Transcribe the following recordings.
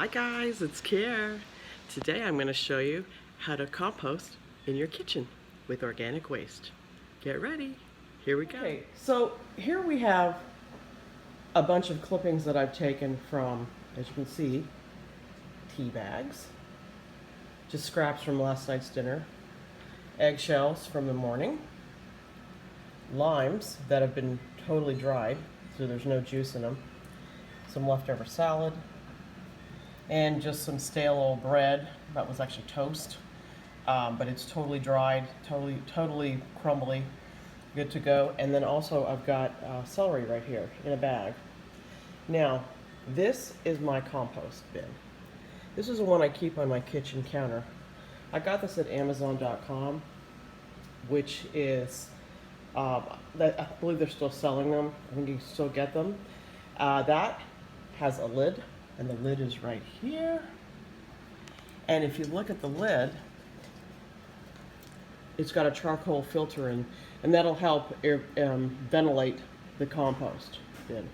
Hi guys, it's Kier. Today I'm going to show you how to compost in your kitchen with organic waste. Get ready. Here we go. Okay, so here we have a bunch of clippings that I've taken from, as you can see, tea bags, just scraps from last night's dinner, eggshells from the morning, limes that have been totally dried, so there's no juice in them, some leftover salad, and just some stale old bread that was actually toast, but it's totally dried, totally crumbly, good to go. And then also I've got celery right here in a bag. Now, this is my compost bin. This is the one I keep on my kitchen counter. I got this at Amazon.com, which is, I believe they're still selling them. I think you can still get them. That has a lid, and the lid is right here. And if you look at the lid, it's got a charcoal filter in, and that'll help ventilate the compost bin.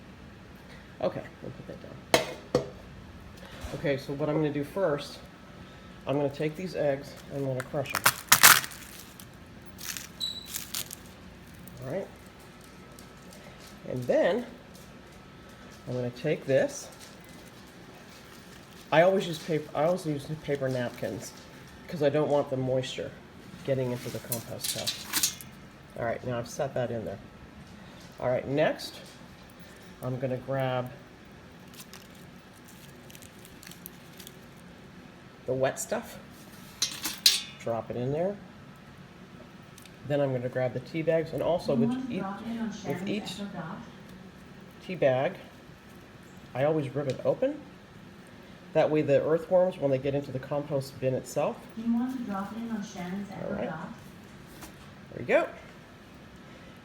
Okay, we'll put that down. Okay, so what I'm going to do first, I'm going to take these eggs and I'm going to crush them. All right. And then I'm going to take this. I always use paper napkins because I don't want the moisture getting into the compost tub. All right, now I've set that in there. All right, next I'm going to grab the wet stuff, drop it in there. Then I'm going to grab the tea bags, and also with each tea bag, I always rip it open. That way the earthworms, when they get into the compost bin itself. Do you want to drop it in on Shannon's ever right. There we go.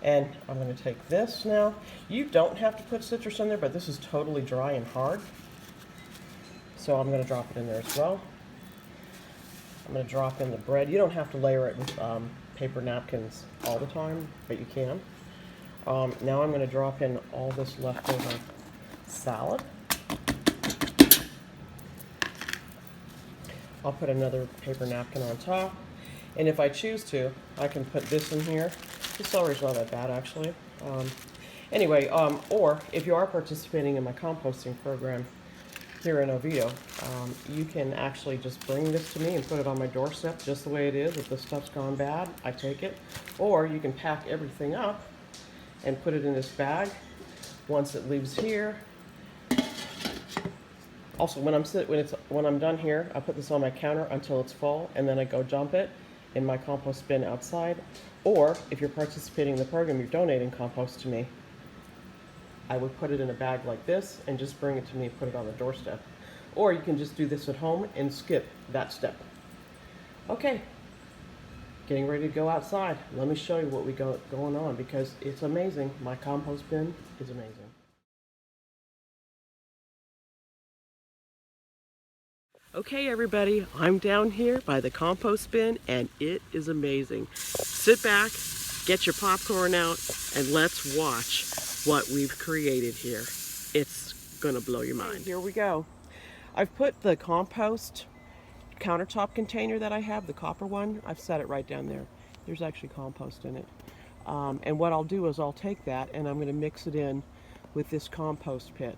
And I'm going to take this now. You don't have to put citrus in there, but this is totally dry and hard. So I'm going to drop it in there as well. I'm going to drop in the bread. You don't have to layer it with paper napkins all the time, but you can. Now I'm going to drop in all this leftover salad. I'll put another paper napkin on top, and if I choose to, I can put this in here. The celery's not that bad, actually. Anyway, or if you are participating in my composting program here in Oviedo, you can actually just bring this to me and put it on my doorstep just the way it is. If the stuff's gone bad, I take it. Or you can pack everything up and put it in this bag. Once it leaves here, also, when I'm done here, I put this on my counter until it's full, and then I go dump it in my compost bin outside. Or if you're participating in the program, you're donating compost to me, I would put it in a bag like this and just bring it to me and put it on the doorstep. Or you can just do this at home and skip that step. Okay, getting ready to go outside. Let me show you what we got going on, because it's amazing. My compost bin is amazing. Okay everybody, I'm down here by the compost bin and it is amazing. Sit back, get your popcorn out, and let's watch what we've created here. It's gonna blow your mind. Here we go. I've put the compost countertop container that I have, the copper one, I've set it right down there. There's actually compost in it. And what I'll do is I'll take that and I'm gonna mix it in with this compost pit.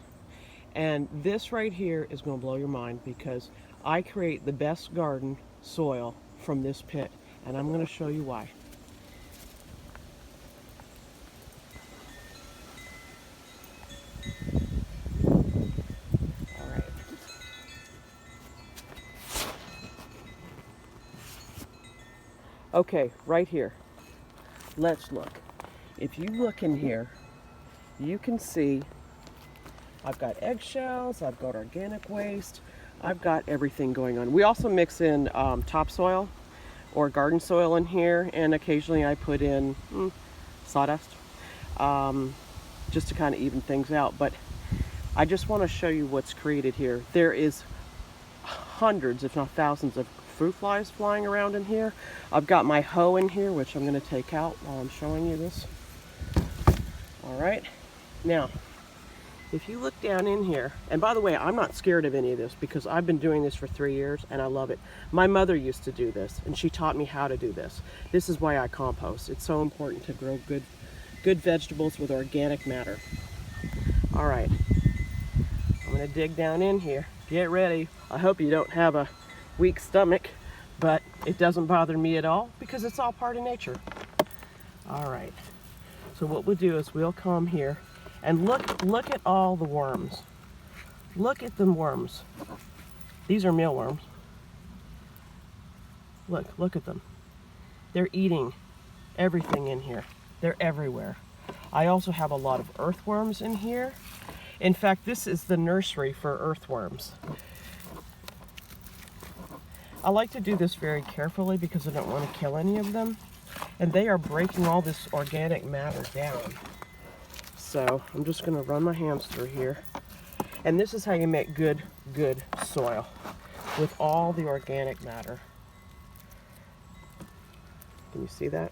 And this right here is going to blow your mind, because I create the best garden soil from this pit, and I'm going to show you why. All right. Okay, right here. Let's look. If you look in here, you can see I've got eggshells, I've got organic waste, I've got everything going on. We also mix in topsoil or garden soil in here, and occasionally I put in sawdust just to kind of even things out. But I just want to show you what's created here. There is hundreds, if not thousands, of fruit flies flying around in here. I've got my hoe in here, which I'm going to take out while I'm showing you this. All right, now if you look down in here, and by the way, I'm not scared of any of this because I've been doing this for 3 years and I love it. My mother used to do this and she taught me how to do this. This is why I compost. It's so important to grow good vegetables with organic matter. All right, I'm gonna dig down in here. Get ready. I hope you don't have a weak stomach, but it doesn't bother me at all because it's all part of nature. All right, so what we'll do is we'll come here and look at all the worms. Look at them worms. These are mealworms. Look at them. They're eating everything in here. They're everywhere. I also have a lot of earthworms in here. In fact, this is the nursery for earthworms. I like to do this very carefully because I don't want to kill any of them. And they are breaking all this organic matter down. So I'm just going to run my hands through here. And this is how you make good soil with all the organic matter. Can you see that?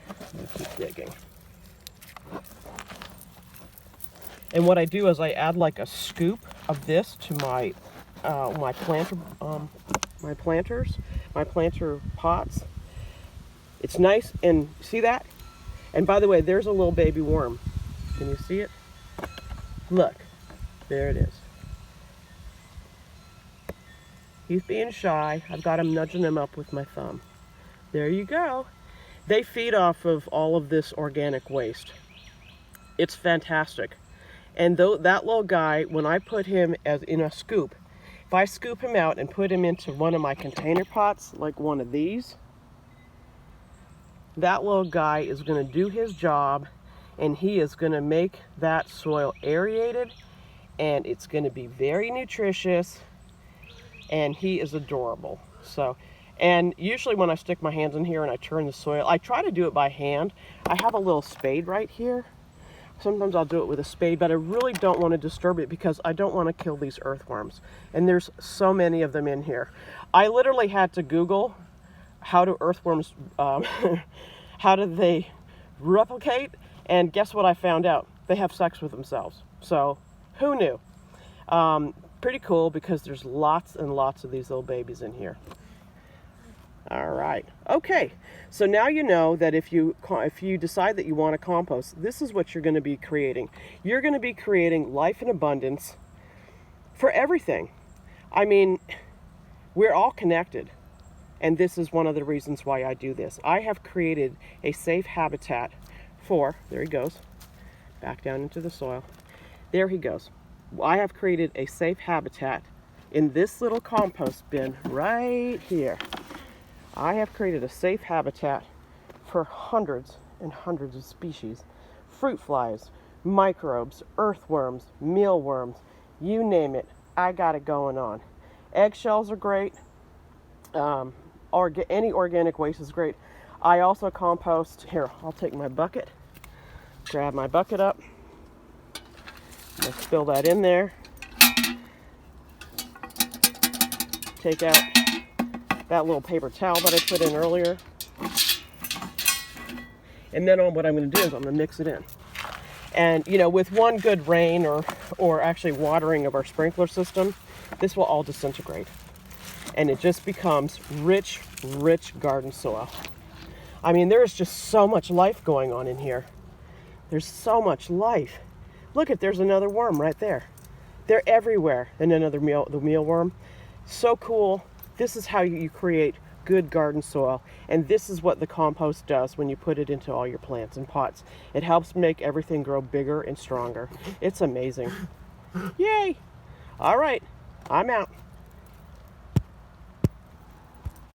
I'm going to keep digging. And what I do is I add like a scoop of this to my planter pots. It's nice, and see that? And by the way, there's a little baby worm. Can you see it? Look, there it is. He's being shy. I've got him nudging him up with my thumb. There you go. They feed off of all of this organic waste. It's fantastic. And that little guy, when I put him as in a scoop, if I scoop him out and put him into one of my container pots, like one of these, that little guy is going to do his job, and he is going to make that soil aerated, and it's going to be very nutritious, and he is adorable. So, and usually when I stick my hands in here and I turn the soil, I try to do it by hand. I have a little spade right here. Sometimes I'll do it with a spade, but I really don't want to disturb it because I don't want to kill these earthworms. And there's so many of them in here. I literally had to Google how do earthworms, how do they replicate? And guess what I found out? They have sex with themselves. So who knew? Pretty cool because there's lots and lots of these little babies in here. All right. Okay. So now you know that if you decide that you want to compost, this is what you're going to be creating. You're going to be creating life in abundance for everything. I mean, we're all connected. And this is one of the reasons why I do this. I have created a safe habitat for, there he goes, back down into the soil. There he goes. I have created a safe habitat in this little compost bin right here. I have created a safe habitat for hundreds and hundreds of species. Fruit flies, microbes, earthworms, mealworms, you name it, I got it going on. Eggshells are great. Any organic waste is great. I also compost, here, I'll take my bucket, grab my bucket up, let's fill that in there. Take out that little paper towel that I put in earlier. And then what I'm going to do is I'm going to mix it in. And, you know, with one good rain or actually watering of our sprinkler system, this will all disintegrate. And it just becomes rich garden soil. I mean, there is just so much life going on in here. There's so much life. Look there's another worm right there. They're everywhere. And another the mealworm. So cool. This is how you create good garden soil. And this is what the compost does when you put it into all your plants and pots. It helps make everything grow bigger and stronger. It's amazing. Yay! All right, I'm out.